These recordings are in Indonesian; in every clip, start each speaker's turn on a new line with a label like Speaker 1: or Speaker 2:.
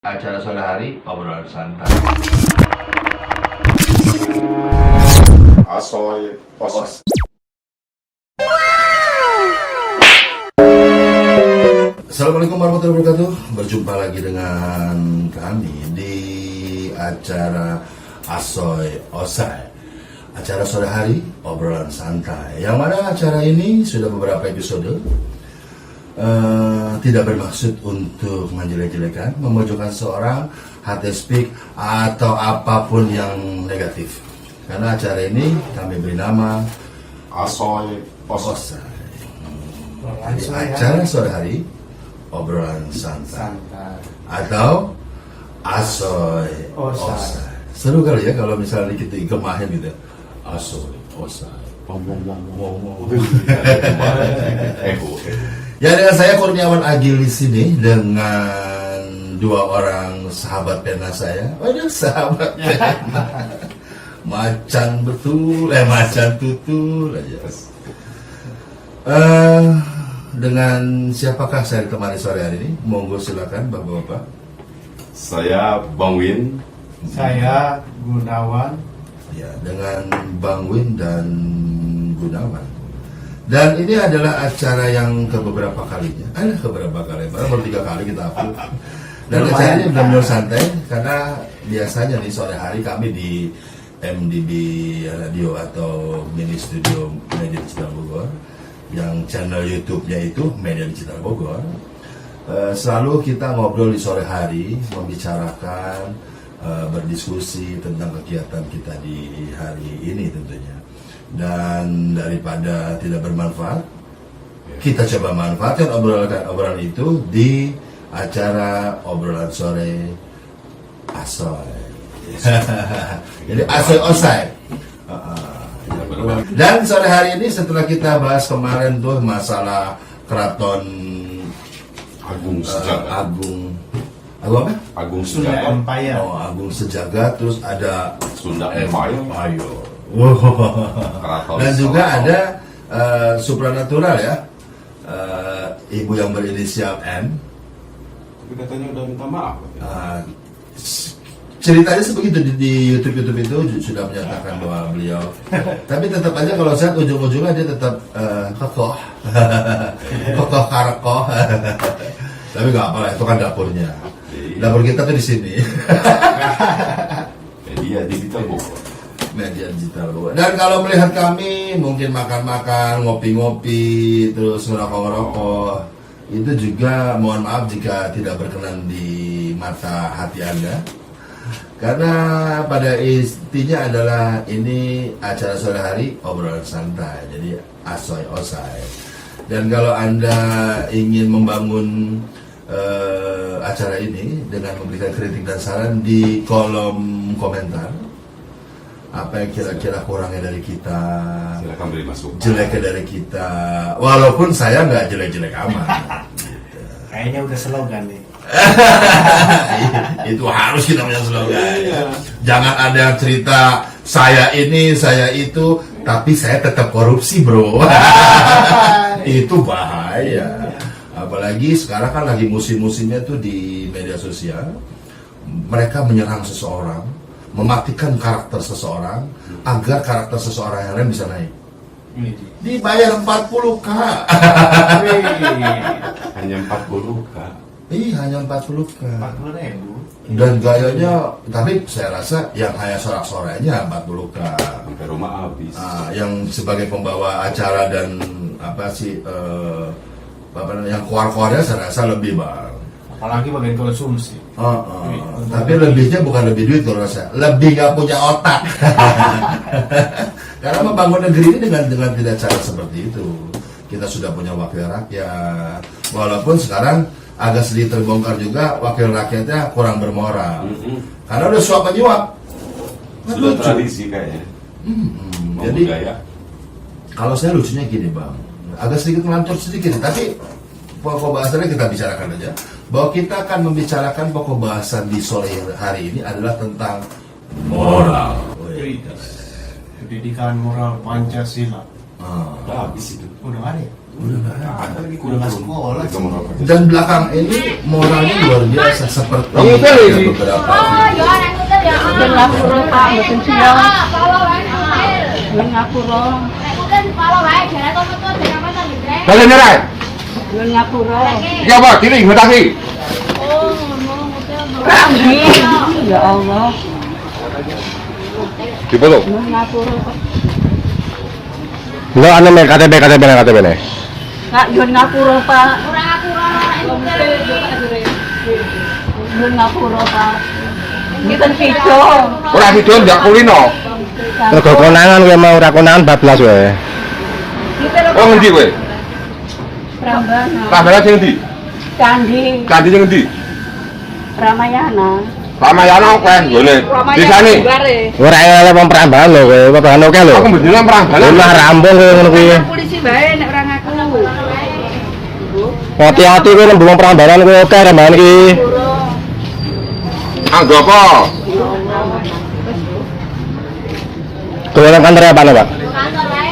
Speaker 1: Acara sore hari obrolan santai.
Speaker 2: Asoy Os.
Speaker 1: Assalamualaikum warahmatullahi wabarakatuh. Berjumpa lagi dengan kami di acara Asoy Osai, acara sore hari obrolan santai. Yang mana acara ini sudah beberapa episode. Tidak bermaksud untuk menjelek-jelekan, memojokkan seorang, hate speak, atau apapun yang negatif. Karena acara ini kami beri nama
Speaker 2: Asoy Os.
Speaker 1: Osai. Jadi acara sore hari obrolan santai atau Asoy Osai. Seru kali ya kalau misalnya kita ikemahin gitu. Asoy Osai. Ya, dengan saya Kurniawan Agil di sini dengan dua orang sahabat pena saya. Waduh, sahabat pena. Macan betul, macan tutul aja. Dengan siapakah saya ditemani sore hari ini? Monggo silakan Bapak-bapak.
Speaker 2: Saya Bang Win.
Speaker 3: Saya Gunawan.
Speaker 1: Ya, dengan Bang Win dan Gunawan. Dan ini adalah acara yang kebeberapa kalinya. Keberapa kali, baru 3 kali kita upload. Dan acaranya benar-benar santai karena biasanya di sore hari kami di MDB Radio atau Mini Studio Media Digital Bogor, yang channel YouTube-nya itu Media Digital Bogor. Selalu kita ngobrol di sore hari, membicarakan, berdiskusi tentang kegiatan kita di hari ini tentunya. Dan daripada tidak bermanfaat, kita coba manfaatkan obrolan itu di acara obrolan sore Asoy. Jadi Asoy Osai. Dan sore hari ini setelah kita bahas kemarin tuh masalah keraton
Speaker 2: Agung Sejagat.
Speaker 1: Agung apa?
Speaker 2: Agung
Speaker 3: Sunda
Speaker 2: Sejagat.
Speaker 3: Empire.
Speaker 1: Agung Sejagat, terus ada
Speaker 2: Sunda Empire.
Speaker 1: Ayo. Wow. Dan juga ada supranatural ya, ibu yang berinisial M.
Speaker 2: Tapi katanya udah minta maaf.
Speaker 1: Ceritanya sebegitu di YouTube itu sudah menyatakan bahwa beliau. Tapi tetap aja kalau saya ujung-ujungnya dia tetap kokoh, kokoh karekoh. Tapi nggak apa-apa, itu kan dapurnya. Dapur kita tuh di sini.
Speaker 2: Media digital Bogor.
Speaker 1: Media digital Bogor. Dan kalau melihat kami mungkin makan-makan, ngopi-ngopi, terus ngerokok-ngerokok, itu juga mohon maaf jika tidak berkenan di mata hati Anda. Karena pada intinya adalah ini acara sore hari obrolan santai, jadi Asoy Osai. Dan kalau Anda ingin membangun acara ini dengan memberikan kritik dan saran di kolom komentar, apa yang kira-kira kurangnya dari kita,
Speaker 2: Silakan beri masukan.
Speaker 1: jeleknya dari kita, walaupun saya nggak jelek-jelek amat.
Speaker 3: Kayaknya udah slogan nih.
Speaker 1: Itu harus kita punya slogan. Jangan ada yang cerita saya ini, saya itu, tapi saya tetap korupsi, bro. Itu bahaya. Apalagi sekarang kan lagi musim-musimnya tuh di media sosial, mereka menyerang seseorang, mematikan karakter seseorang agar karakter seseorang yang lain bisa naik. Dibayar 40k.
Speaker 2: Hanya 40k.
Speaker 1: Hanya 40k.
Speaker 3: 40.000.
Speaker 1: Dan gayanya, tapi saya rasa yang hanya sorak-soraknya 40k.
Speaker 2: Sampai rumah habis.
Speaker 1: Yang sebagai pembawa acara dan apa sih yang keluar-keluarnya saya rasa lebih, Bang.
Speaker 3: Apalagi bagian konsumsi.
Speaker 1: Tapi lebihnya bukan lebih duit kalau saya, lebih nggak punya otak. Karena membangun negeri ini dengan tidak cara seperti itu. Kita sudah punya wakil rakyat, walaupun sekarang agak sedikit terbongkar juga wakil rakyatnya kurang bermoral. Karena udah suap menyuap.
Speaker 2: Sudah tradisi kayaknya.
Speaker 1: Jadi
Speaker 2: Budaya.
Speaker 1: kalau saya lucunya gini, Bang, agak sedikit melantur sedikit, tapi pokok bahasannya kita bicarakan aja. Bahwa kita akan membicarakan pokok bahasan di sore hari ini adalah tentang moral.
Speaker 3: Pendidikan moral Pancasila.
Speaker 2: Udah habis itu.
Speaker 3: Udah nggak ada ya?
Speaker 1: Udah nggak ada.
Speaker 2: Ada lagi
Speaker 3: Udah nggak sekolah.
Speaker 2: Itu mau apa?
Speaker 1: Dan belakang ini moralnya luar biasa seperti
Speaker 4: Oh, betul
Speaker 1: ada
Speaker 4: ini.
Speaker 1: beberapa
Speaker 5: Mungkin ngapura Pak, mboten siang. Mungkin ngapura.
Speaker 4: Kalian nerai.
Speaker 5: Mungkin ngapura.
Speaker 4: Ya apa? Kini ngetasi.
Speaker 5: Rambi. Ya Allah.
Speaker 4: Dipotong.
Speaker 5: Mungkin ngapura Pak.
Speaker 4: Lo ane me KTP nih.
Speaker 5: Kak, yun ngapura Pak. Yun ngapura Pak. Ini kan video.
Speaker 4: Ora video ndak kulino. Rego konangan kowe mau ora konangan bablas kowe. Oh ngendi kowe?
Speaker 5: Prambanan.
Speaker 4: Prambanan sing endi?
Speaker 5: Candi.
Speaker 4: Candi sing endi?
Speaker 5: Ramayana.
Speaker 4: Ramayana kowe nggone. Disane. Ora elek wong Prambanan lho kowe, Prambanan oke lho. Aku mbendilan Prambanan. Lah rambung kowe ngono kuwi.
Speaker 5: Polisi bae nek ora ngaku.
Speaker 4: Hati-hati kowe nembung wong Prambanan kowe oke Prambanan iki. Anggo apa? Dolan kantor apa Pak?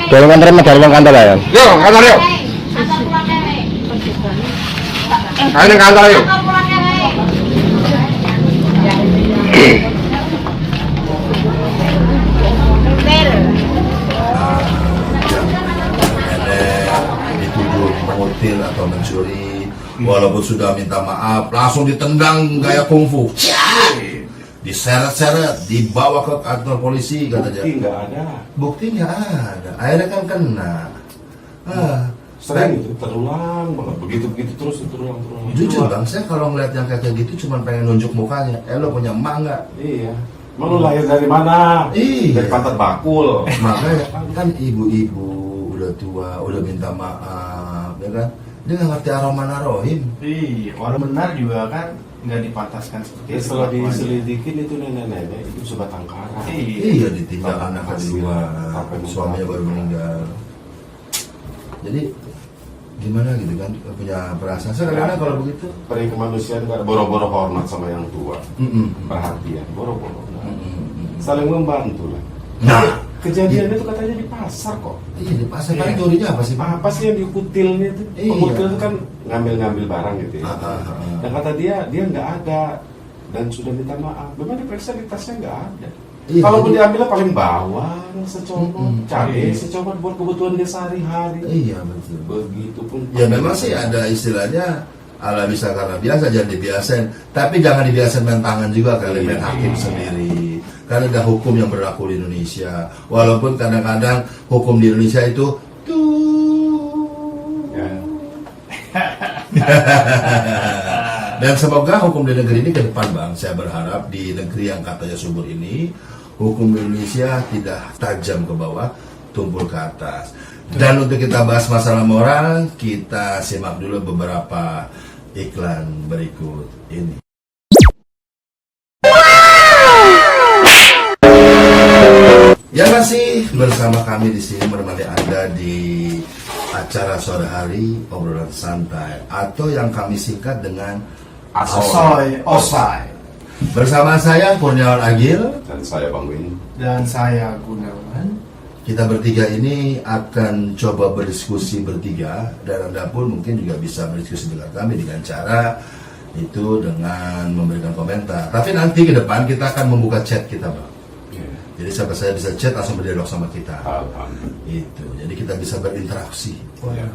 Speaker 4: Dolan kantor medal wong kantor ya. Yo, kantor yuk. Ayo nang kantor yuk.
Speaker 1: nenek dituduh mengutil atau mencuri, walaupun sudah minta maaf langsung ditendang gaya kungfu, diseret-seret, dibawa ke kantor polisi katanya.
Speaker 2: Bukti nggak ada.
Speaker 1: Bukti nggak ada, akhirnya kan kena.
Speaker 2: Sering itu terulang banget. Begitu terus terulang.
Speaker 1: Jujur bang, saya kalau ngeliat yang kayak gitu cuma pengen nunjuk mukanya. Lo punya emak nggak?
Speaker 2: Iya. Emang lu lahir dari mana?
Speaker 1: Iya.
Speaker 2: Dari Pantat Bakul.
Speaker 1: Makanya kan ibu-ibu udah tua, udah minta maaf, ya kan? Dia nggak ngerti aroma narohim.
Speaker 3: Iya, orang benar juga kan nggak dipantaskan seperti
Speaker 2: Ya
Speaker 3: itu.
Speaker 2: setelah
Speaker 3: kelakuannya.
Speaker 2: diselidikin itu nenek-nenek itu sebatang kara.
Speaker 3: Iya.
Speaker 1: Iya, ditinggal anak kedua, suaminya baru meninggal. Jadi gimana gitu kan, punya perasaan. Saya kadang-kadang kalau begitu.
Speaker 2: Peri kemanusiaan nggak ada boro-boro hormat sama yang tua. Perhatian, boro-boro. Saling membantu lah.
Speaker 1: Nah,
Speaker 2: Kejadian itu katanya di pasar kok.
Speaker 1: iya di pasar kan
Speaker 3: Iya.
Speaker 1: curinya apa sih?
Speaker 2: Apa sih yang dikutilnya itu?
Speaker 1: Iya.
Speaker 2: Pengutil itu kan ngambil barang gitu ya.
Speaker 1: Ah.
Speaker 2: Dan kata dia nggak ada dan sudah minta maaf. Memang diperiksa di tasnya nggak ada.
Speaker 1: Iya,
Speaker 2: Kalaupun
Speaker 1: jadi-
Speaker 2: diambilnya paling bawang secomot, cabai
Speaker 3: Iya.
Speaker 2: secomot buat kebutuhan dia sehari-hari.
Speaker 1: Iya betul.
Speaker 2: Begitupun.
Speaker 1: Ya memang sih ada istilahnya ala bisa karena biasa, jangan dibiasain. Tapi jangan dibiasain main tangan juga kali, main hakim sendiri. Karena ada hukum yang berlaku di Indonesia. Walaupun kadang-kadang hukum di Indonesia itu
Speaker 2: Ya.
Speaker 1: dan semoga hukum di negeri ini ke depan bang, saya berharap di negeri yang katanya subur ini hukum di Indonesia tidak tajam ke bawah, tumpul ke atas. Dan untuk kita bahas masalah moral, kita simak dulu beberapa iklan berikut ini. Ya masih bersama kami di sini menemani Anda di acara sore hari obrolan santai atau yang kami singkat dengan
Speaker 3: Asoy, Osai.
Speaker 1: bersama saya Kurniawan Agil.
Speaker 2: Dan saya Bang Win.
Speaker 3: Dan saya Gunawan.
Speaker 1: Kita bertiga ini akan coba berdiskusi bertiga dan Anda pun mungkin juga bisa berdiskusi dengan kami dengan cara itu dengan memberikan komentar. Tapi nanti ke depan kita akan membuka chat kita bang.
Speaker 2: Ya.
Speaker 1: Jadi sampai saya bisa chat langsung berdialog sama kita.
Speaker 2: Alhamdulillah.
Speaker 1: Itu. Jadi kita bisa berinteraksi.
Speaker 2: Ya.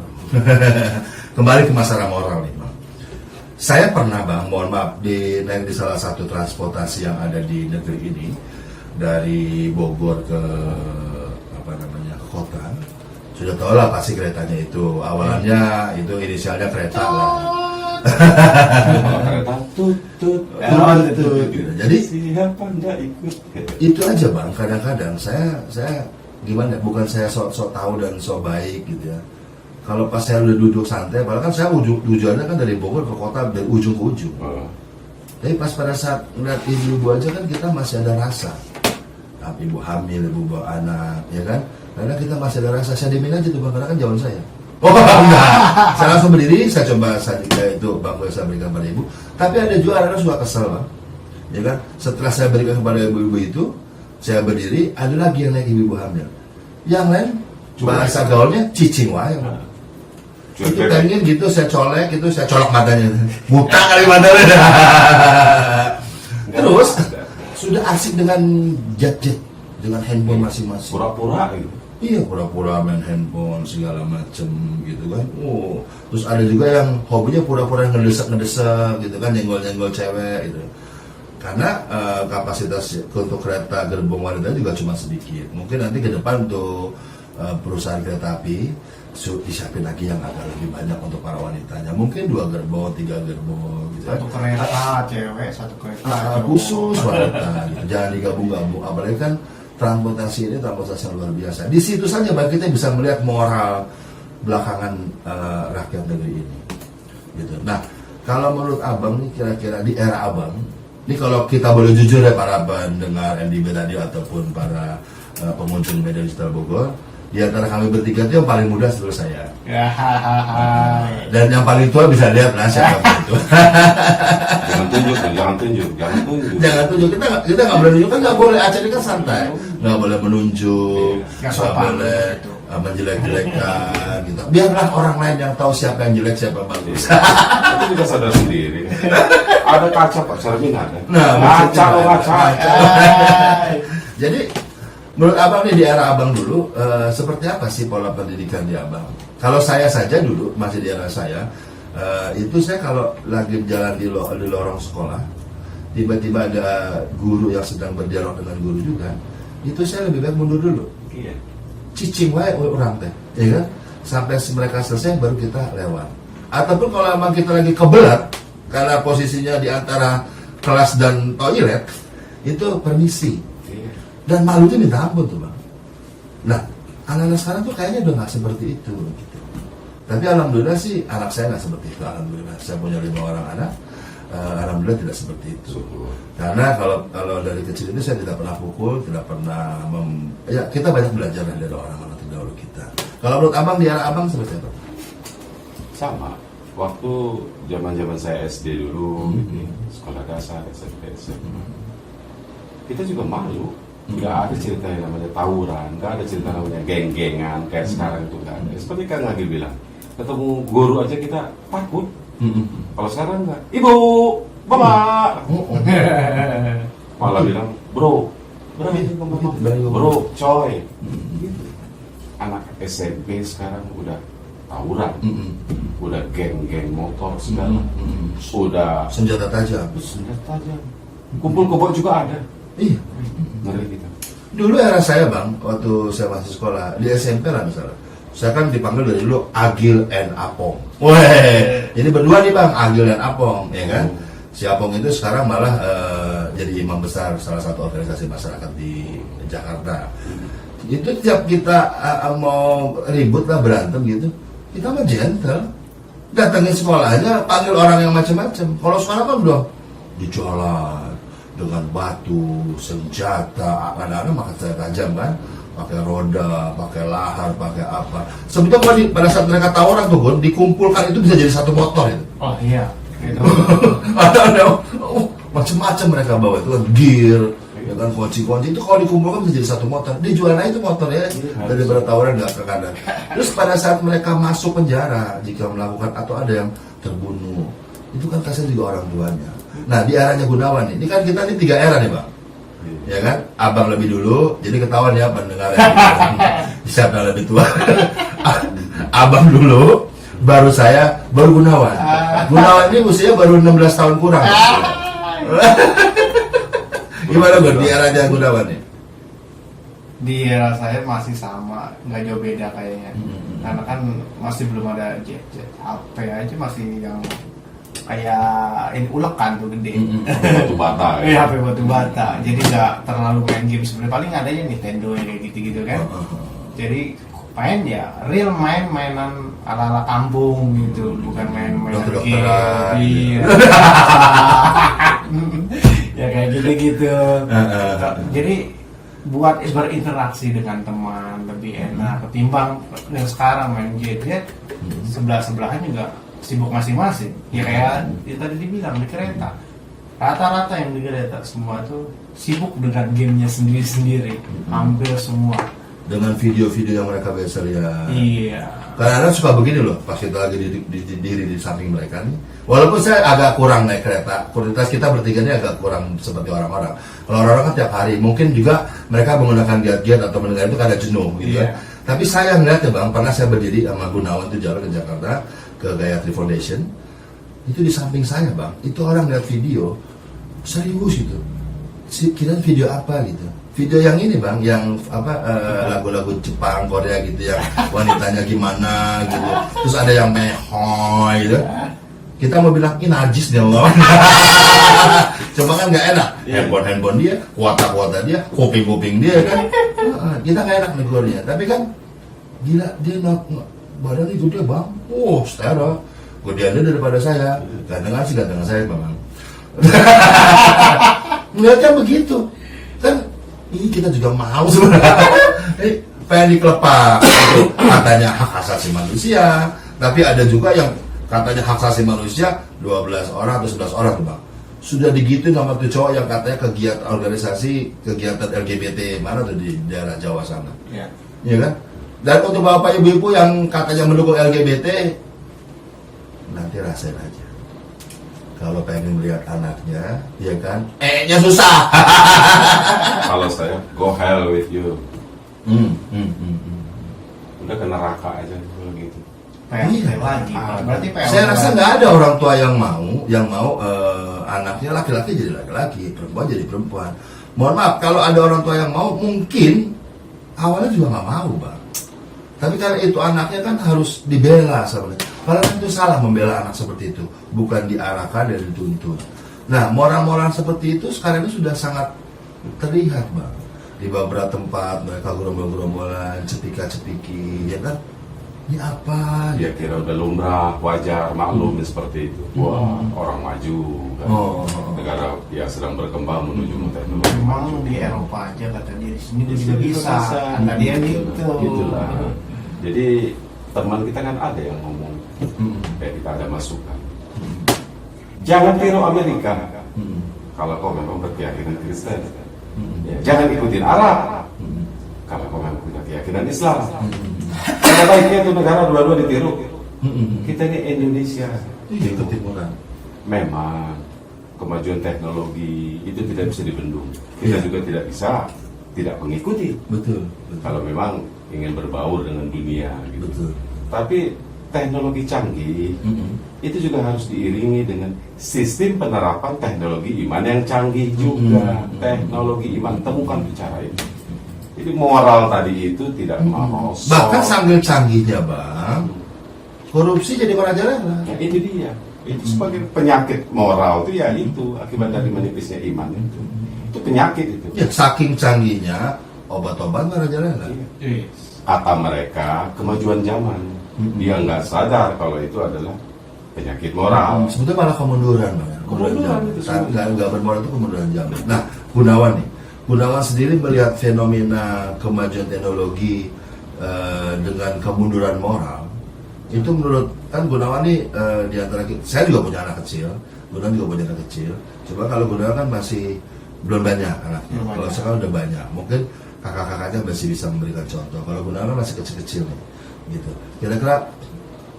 Speaker 1: Kembali ke masalah moral nih bang. Saya pernah bang, mohon maaf, naik di salah satu transportasi yang ada di negeri ini dari Bogor ke ke kota. Sudah tahu lah pasti keretanya itu awalannya itu inisialnya kereta lah.
Speaker 2: Kalau kereta tut.
Speaker 1: Gitu. Jadi
Speaker 2: siapa nggak ikut?
Speaker 1: itu aja bang. Kadang-kadang saya gimana? Bukan saya sok tahu dan sok baik gitu ya. Kalau pas saya udah duduk santai, padahal kan saya tujuannya kan dari Bogor ke kota dari ujung ke ujung.
Speaker 2: Oh.
Speaker 1: Tapi pas pada saat ngeliat ibu-ibu aja kan kita masih ada rasa. Ibu hamil, ibu bawa anak, ya kan? Karena kita masih ada rasa. Saya dimin aja tuh bang, karena kan jawaban saya. Oh enggak, saya langsung berdiri, saya coba saja itu bangku yang saya berikan pada ibu. Tapi ada juga anak-anak suka kesel bang, ya kan? Setelah saya berikan kepada ibu-ibu itu, saya berdiri, ada lagi yang naik ibu-ibu hamil. Yang lain bahasa gaulnya cicing wae. Bang. Itu pengen gitu, saya colok matanya. Buka kali matanya. Terus sudah asik dengan gadget, dengan handphone masing-masing.
Speaker 2: Pura-pura gitu.
Speaker 1: Iya, pura-pura main handphone segala macem gitu kan. Terus ada juga yang hobinya pura-pura ngedesek gitu kan, nyenggol cewek gitu. Karena kapasitas untuk kereta gerbong wanita juga cuma sedikit. Mungkin nanti ke depan untuk perusahaan kereta api disiapin lagi yang agak lebih banyak untuk para wanitanya. Mungkin 2 gerbong, 3 gerbong gitu.
Speaker 3: Satu kereta cewek, satu kereta
Speaker 1: Khusus wanita gitu. Jangan digabung-gabung. Apalagi kan transportasi ini transportasi yang luar biasa. Di situ saja Bang kita bisa melihat moral belakangan rakyat negeri ini. Gitu. Nah, kalau menurut Abang nih kira-kira di era Abang, ini kalau kita boleh jujur ya para pendengar NDB tadi ataupun para pengunjung media digital Bogor, di antara kami bertiga itu yang paling muda seluruh saya. Dan yang paling tua bisa lihat lah siapa itu.
Speaker 2: Jangan tunjuk.
Speaker 1: Jangan tunjuk, kita nggak boleh tunjuk, kan nggak boleh, acara ini kan santai, nggak boleh menunjuk, nggak boleh menjelek-jelekkan gitu. Biarlah orang lain yang tahu siapa yang jelek, siapa yang bagus.
Speaker 2: Itu juga sadar sendiri. Ada kaca Pak, cermin ada.
Speaker 1: Nah,
Speaker 2: kaca.
Speaker 1: Jadi menurut Abang nih di era Abang dulu seperti apa sih pola pendidikan di Abang? Kalau saya saja dulu masih di era saya, itu saya kalau lagi jalan di lorong sekolah, tiba-tiba ada guru yang sedang berdialog dengan guru juga, itu saya lebih baik mundur dulu.
Speaker 2: Iya.
Speaker 1: Cicing wae orang teh, ya kan? Sampai mereka selesai baru kita lewat. Ataupun kalau emang kita lagi kebelat karena posisinya di antara kelas dan toilet, itu permisi. Dan malu itu minta ampun tuh Bang. Nah, anak-anak sekarang tuh kayaknya udah nggak seperti itu gitu. Tapi alhamdulillah sih anak saya nggak seperti itu. Alhamdulillah saya punya 5 orang anak. Alhamdulillah tidak seperti itu. Karena kalau dari kecil itu saya tidak pernah pukul, tidak pernah ya kita banyak belajar dari orang-orang terdahulu kita. Kalau menurut Abang di era Abang seperti apa?
Speaker 2: Sama. Waktu zaman saya SD dulu, gitu, sekolah dasar, SMP, kita juga malu. Nggak ada cerita yang namanya tawuran, nggak ada cerita namanya geng-gengan kayak sekarang itu nggak ada. Seperti Kang Lagi bilang, ketemu guru aja kita takut. Kalau sekarang nggak, ibu, bapak, malah bilang bro, coy. Anak SMP sekarang udah tawuran, udah geng-geng motor segala, udah
Speaker 1: senjata tajam.
Speaker 2: Kumpul kebo juga ada.
Speaker 1: Iya.
Speaker 2: Ngeri kita.
Speaker 1: Dulu era saya Bang, waktu saya masih sekolah di SMP lah misalnya, saya kan dipanggil dari dulu Agil and Apong. Weh, jadi berdua nih Bang, Agil dan Apong, ya kan? Si Apong itu sekarang malah jadi imam besar salah satu organisasi masyarakat di Jakarta. Itu tiap kita mau ribut lah berantem gitu, kita mah gentle, datangin sekolahnya, panggil orang yang macam-macam. Kalau sekarang kan udah di jalan dengan batu, senjata, kadang-kadang makan senjata tajam kan, pakai roda, pakai lahar, pakai apa. Sebetulnya pada saat mereka tawuran tuh Gun, dikumpulkan itu bisa jadi satu motor itu.
Speaker 3: Oh iya. Gitu.
Speaker 1: Ada macam-macam mereka bawa itu kan gear, ya kan kunci-kunci itu kalau dikumpulkan bisa jadi satu motor. Dijual aja itu motor ya daripada tawuran nggak ke kanan. Terus pada saat mereka masuk penjara jika melakukan atau ada yang terbunuh, itu kan kasihan juga orang tuanya. Nah di eranya Gunawan ini kan kita ini 3 era nih Bang, ya kan? Abang lebih dulu, jadi ketahuan ya pendengar siapa yang lebih tua. Abang dulu, baru saya, baru Gunawan. Gunawan ini usia baru 16 tahun kurang. Gimana Gun di eranya Gunawan nih?
Speaker 3: Di era saya masih sama, nggak jauh beda kayaknya. Karena kan masih belum ada jet, HP aja masih yang kayak ini ulekan tuh gede.
Speaker 2: Batu bata.
Speaker 3: HP batu bata. Jadi nggak terlalu main game sebenarnya, paling adanya Nintendo kayak gitu-gitu kan. Jadi main ya real mainan ala-ala kampung gitu, bukan main-main game. Iya. Ya kayak gitu-gitu. Jadi buat berinteraksi dengan teman lebih enak ketimbang yang sekarang main gadget, sebelah-sebelahan juga sibuk masing-masing. Ya kayak tadi dibilang di kereta, rata-rata yang di kereta semua tuh sibuk dengan gamenya sendiri-sendiri, hampir semua.
Speaker 1: dengan video-video yang mereka biasa lihat.
Speaker 3: Iya.
Speaker 1: Kadang-kadang suka begini loh, pas kita lagi diri di samping mereka nih. Walaupun saya agak kurang naik kereta, kualitas kita bertiga ini agak kurang seperti orang-orang. Kalau orang-orang kan tiap hari, mungkin juga mereka menggunakan giat-giat atau mendengar itu karena jenuh gitu
Speaker 3: Iya.
Speaker 1: kan. Tapi saya ngeliat ya Bang, pernah saya berdiri sama Gunawan itu jalan ke Jakarta, ke Gayatri Foundation. Itu di samping saya Bang, itu orang lihat video, serius gitu. Kira video apa gitu? Video yang ini Bang, yang apa lagu-lagu Jepang, Korea gitu yang wanitanya gimana gitu. Terus ada yang mehoy gitu. Kita mau bilang ini najis dia Allah. Cuma kan nggak enak. Handphone dia, kuota dia, kuping dia kan. Kita nggak enak negornya. Tapi kan gila dia badannya gede Bang. Setara. Gedeannya daripada saya. Gantengan saya Bang. Ngeliatnya begitu. Kan ini kita juga mau sebenarnya. Pengen dikelepak. Katanya hak asasi manusia. Tapi ada juga yang katanya hak asasi manusia 12 orang atau 11 orang tuh Bang. Sudah digituin sama tuh cowok yang katanya kegiatan organisasi kegiatan LGBT mana tuh di daerah Jawa sana.
Speaker 3: Iya.
Speaker 1: Iya kan? Dan untuk bapak ibu-ibu yang katanya mendukung LGBT, nanti rasain aja. Kalau pengen melihat anaknya, ya kan? Nya susah.
Speaker 2: Kalau saya go hell with you. Udah ke neraka aja kalau gitu.
Speaker 3: PLT lagi. Berarti PLT.
Speaker 1: Saya rasa nggak ada orang tua yang mau anaknya laki-laki jadi laki-laki, perempuan jadi perempuan. Mohon maaf, kalau ada orang tua yang mau, mungkin awalnya juga nggak mau Bang. Tapi karena itu anaknya kan harus dibela sebenarnya. Padahal itu salah membela anak seperti itu, bukan diarahkan dan dituntut. Nah, moral-moral seperti itu sekarang ini sudah sangat terlihat Bang. Di beberapa tempat mereka gerombol-gerombolan, cepika-cepiki, ya kan? Ini apa?
Speaker 2: Dia kira udah lumrah, wajar, maklum seperti itu. Wah, orang maju kan. Negara yang sedang berkembang menuju teknologi.
Speaker 3: Memang di Eropa aja kata dia, di sini juga bisa. Kata dia gitu.
Speaker 2: Gitulah. Jadi teman kita kan ada yang ngomong, kayak kita ada masukan. Jangan tiru Amerika. Kalau kau memang berkeyakinan Kristen, ya, jangan ikutin Arab. Kalau kau memang punya keyakinan Islam, karena baiknya itu negara dua-dua ditiru. Kita ini Indonesia.
Speaker 1: Itu ketimuran.
Speaker 2: Memang kemajuan teknologi itu tidak bisa dibendung. Kita juga tidak mengikuti.
Speaker 1: Betul.
Speaker 2: Kalau memang ingin berbaur dengan dunia gitu.
Speaker 1: Betul.
Speaker 2: Tapi teknologi canggih itu juga harus diiringi dengan sistem penerapan teknologi iman yang canggih juga. Teknologi iman, temukan bicara ini. Jadi moral tadi itu tidak mau.
Speaker 1: Bahkan sambil canggihnya Bang, korupsi jadi merajalela.
Speaker 2: Nah, itu dia. Itu sebagai penyakit moral itu ya itu akibat dari menipisnya iman itu. Itu penyakit itu.
Speaker 1: Ya, saking canggihnya obat-obat merajalela.
Speaker 3: Iya.
Speaker 2: Kata mereka kemajuan zaman. Dia nggak sadar kalau itu adalah penyakit moral.
Speaker 1: Sebetulnya malah kemunduran Bang.
Speaker 2: Kemunduran itu
Speaker 1: Nggak bermoral itu kemunduran zaman. Nah, Gunawan sendiri melihat fenomena kemajuan teknologi dengan kemunduran moral. Itu menurut kan Gunawan nih di antara saya juga punya anak kecil, Gunawan juga punya anak kecil. Coba kalau Gunawan kan masih belum banyak anaknya. Kalau sekarang udah banyak, mungkin kakak-kakaknya masih bisa memberikan contoh. Kalau Gunawan masih kecil-kecil nih, gitu. Kira-kira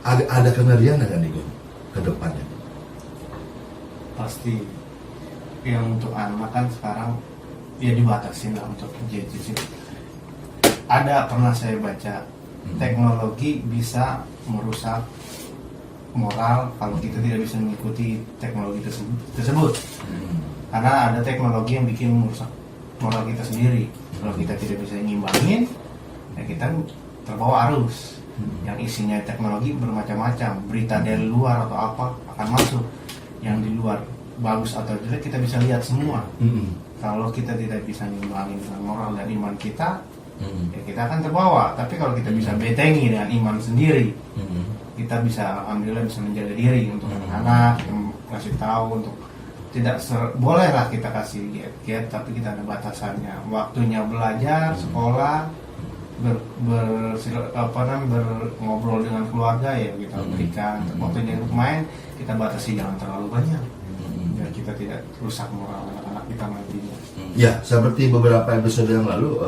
Speaker 1: ada kengerian nggak nih Gun ke depannya?
Speaker 3: Pasti yang untuk anak kan sekarang ya dibatasin lah untuk gadget. Ada pernah saya baca teknologi bisa merusak moral kalau kita tidak bisa mengikuti teknologi tersebut. Karena ada teknologi yang bikin merusak moral kita sendiri. Kalau kita tidak bisa nyimbangin, ya kita terbawa arus. Yang isinya teknologi bermacam-macam, berita dari luar atau apa akan masuk. Yang di luar bagus atau jelek kita bisa lihat semua. Kalau kita tidak bisa nyimbangin dengan moral dan iman kita, ya kita akan terbawa. Tapi kalau kita bisa betengi dengan iman sendiri, kita bisa alhamdulillah bisa menjaga diri untuk anak-anak, kasih tahu untuk tidak bolehlah kita kasih giat, tapi kita ada batasannya. Waktunya belajar, sekolah, ngobrol dengan keluarga ya kita berikan. Waktunya untuk main kita batasi, jangan terlalu banyak biar kita tidak rusak moral anak-anak kita nantinya.
Speaker 1: Ya, seperti beberapa episode yang lalu,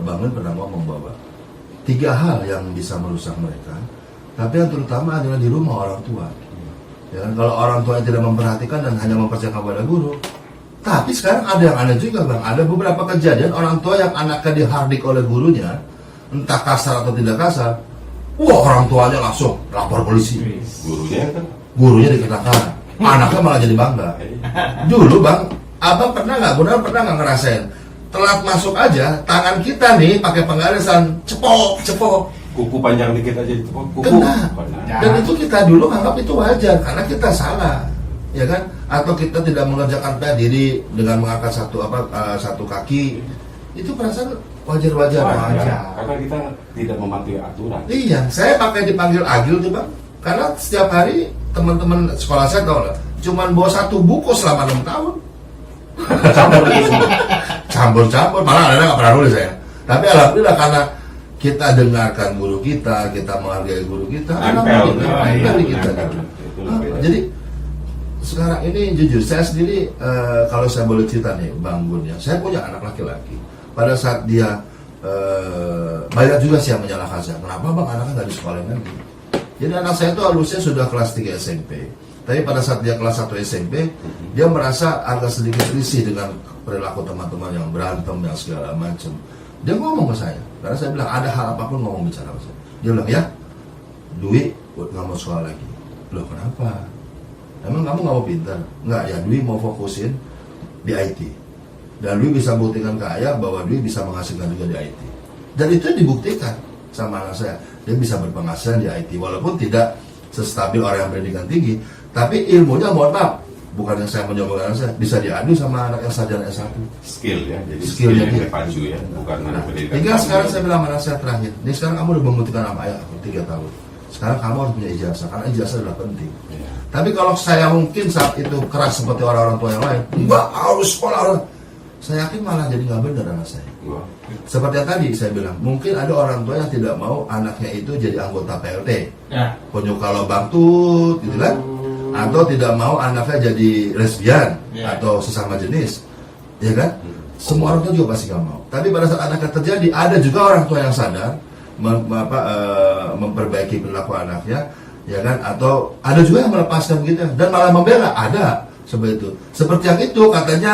Speaker 1: Bang Win pernah ngomong bahwa 3 hal yang bisa merusak mereka, tapi yang terutama adalah di rumah orang tua. Ya kan? Kalau orang tua tidak memperhatikan dan hanya mempercayakan kepada guru. Tapi sekarang ada yang aneh juga, Bang. Ada beberapa kejadian orang tua yang anaknya dihardik oleh gurunya, entah kasar atau tidak kasar, wah orang tuanya langsung lapor polisi.
Speaker 2: Gurunya kan
Speaker 1: Gurunya dikenakan, anaknya malah jadi bangga. Dulu Bang, Abang pernah nggak ngerasain telat masuk aja, tangan kita nih pakai pengaresan cepok.
Speaker 2: kuku panjang dikit aja itu kuku
Speaker 1: Kena.
Speaker 2: panjang.
Speaker 1: Dan itu kita dulu anggap itu wajar karena kita salah, ya kan? Atau kita tidak mengerjakan PR diri dengan mengangkat satu kaki, itu perasaan wajar-wajar aja.
Speaker 2: Karena kita tidak mematuhi aturan.
Speaker 1: Iya, saya pakai dipanggil Agil tuh Bang, karena setiap hari teman-teman sekolah saya tahu lah, cuman bawa 1 buku selama 6 tahun. Campur-campur, malah ada nggak pernah nulis saya. Tapi alhamdulillah karena kita dengarkan guru kita menghargai guru kita, alhamdulillah di kita. Jadi sekarang ini jujur saya sendiri, kalau saya boleh cerita nih Bang Gun ya, saya punya anak laki-laki. Pada saat dia banyak juga sih yang menyalahkan saya, kenapa Bang anaknya nggak di sekolah lagi? Jadi anak saya itu harusnya sudah kelas 3 SMP. Tapi pada saat dia kelas 1 SMP, dia merasa agak sedikit risih dengan perilaku teman-teman yang berantem, yang segala macam. Dia ngomong ke saya, karena saya bilang ada hal apapun ngomong bicara ke saya. Dia bilang, ya, Dwi nggak mau sekolah lagi. Loh kenapa? Emang kamu nggak mau pintar? Nggak, ya Dwi mau fokusin di IT. Dan Dwi bisa buktikan ke ayah bahwa Dwi bisa menghasilkan juga di IT. Dan itu dibuktikan sama anak saya. Dia bisa berpenghasilan di IT, walaupun tidak sestabil orang yang pendidikan tinggi. Tapi ilmunya mohon maaf, bukan yang saya menyombongkan saya, bisa diadu sama anak yang sarjana S1.
Speaker 2: Skill ya, jadi
Speaker 1: Skillnya
Speaker 2: skill
Speaker 1: dia.
Speaker 2: yang pacu ya, bukan
Speaker 1: Nah,
Speaker 2: pendidikan.
Speaker 1: tinggal sekarang saya bilang sama anak saya terakhir, ini sekarang kamu udah membuktikan sama ayah 3 tahun. Sekarang kamu harus punya ijazah, karena ijazah adalah penting.
Speaker 2: Ya.
Speaker 1: Tapi kalau saya mungkin saat itu keras seperti orang-orang tua yang lain, enggak harus sekolah, saya yakin malah jadi nggak benar anak saya.
Speaker 2: Gua.
Speaker 1: Seperti yang tadi saya bilang, mungkin ada orang tua yang tidak mau anaknya itu jadi anggota PLT,
Speaker 3: Ya.
Speaker 1: penyuka lobang tut, gitu kan? Atau tidak mau anaknya jadi lesbian
Speaker 3: Ya.
Speaker 1: atau sesama jenis, ya kan? Semua orang tua juga pasti nggak mau. Tapi pada saat anaknya terjadi, ada juga orang tua yang sadar memperbaiki perilaku anaknya, ya kan? Atau ada juga yang melepaskan gitu dan malah membela, ada seperti itu. Seperti yang itu katanya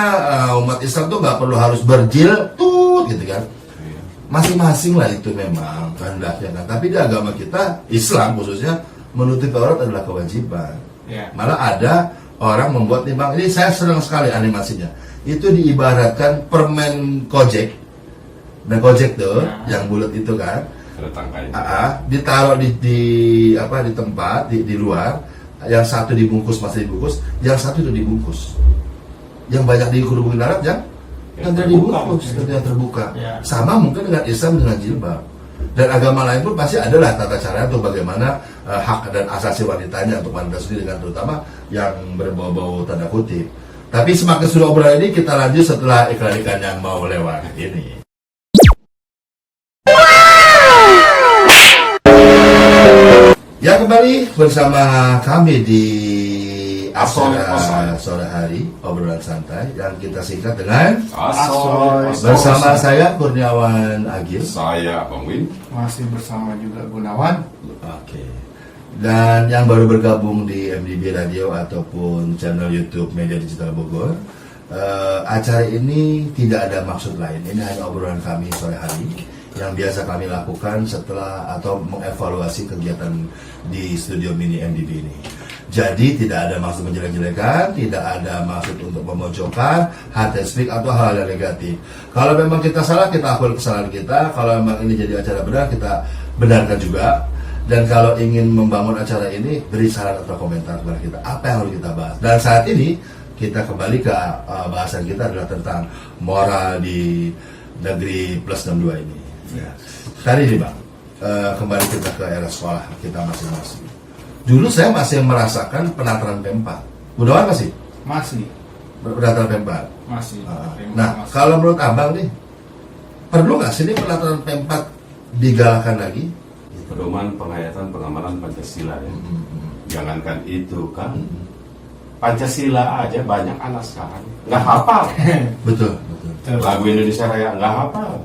Speaker 1: umat Islam tuh nggak perlu harus berjilbab gitu kan?
Speaker 2: Iya.
Speaker 1: Masing-masing lah itu memang kehendaknya kan. Tapi di agama kita, Islam khususnya, menutupi aurat adalah kewajiban.
Speaker 3: Ya.
Speaker 1: Malah ada orang membuat timbang, ini saya senang sekali animasinya. Itu diibaratkan permen Kojek. Dan Kojek tuh yang bulat itu kan,
Speaker 2: Ada tangkainya.
Speaker 1: ditaruh di tempat di luar, yang satu dibungkus masih dibungkus, yang satu itu dibungkus. Yang banyak dikerubungin darat yang tidak dibungkus, yang terbuka.
Speaker 3: Ya.
Speaker 1: Sama mungkin dengan Islam dengan jilbab. Dan agama lain pun pasti adalah tata cara untuk bagaimana hak dan asasi wanitanya untuk wanita sendiri, dengan terutama yang berbau-bau tanda kutip. Tapi semakin sudah obrolan ini kita lanjut setelah iklan-iklan yang mau lewat ini. Ya, kembali bersama kami di acara sore hari obrolan santai yang kita singkat dengan bersama saya Kurniawan Agil.
Speaker 2: Saya Bang Win.
Speaker 3: Masih bersama juga Gunawan.
Speaker 1: Oke. Dan yang baru bergabung di MDB Radio ataupun channel YouTube Media Digital Bogor, acara ini tidak ada maksud lain. Ini hanya obrolan kami sore hari yang biasa kami lakukan setelah atau mengevaluasi kegiatan di studio mini MDB ini. Jadi tidak ada maksud menjelek-jelekan, tidak ada maksud untuk memojokkan, hard speak atau hal yang negatif. Kalau memang kita salah, kita akui kesalahan kita. Kalau memang ini jadi acara benar, kita benarkan juga. Dan kalau ingin membangun acara ini, beri saran atau komentar kepada kita. Apa yang harus kita bahas? Dan saat ini kita kembali ke bahasan kita adalah tentang moral di negeri plus 62 ini. Ya. Tadi nih Bang, kembali kita ke era sekolah kita masing-masing. Dulu saya masih merasakan penataran P4. Gunawan masih?
Speaker 3: Masih.
Speaker 1: Penataran P4.
Speaker 3: Masih.
Speaker 1: Nah,
Speaker 3: Masih.
Speaker 1: kalau menurut Abang nih, perlu nggak sih ini penataran P4 digalakkan lagi?
Speaker 2: Pedoman penghayatan pengamalan Pancasila ya. Jangankan itu kan, Pancasila aja banyak anak sekarang nggak hafal.
Speaker 1: Betul.
Speaker 2: Lagu Indonesia Raya nggak hafal.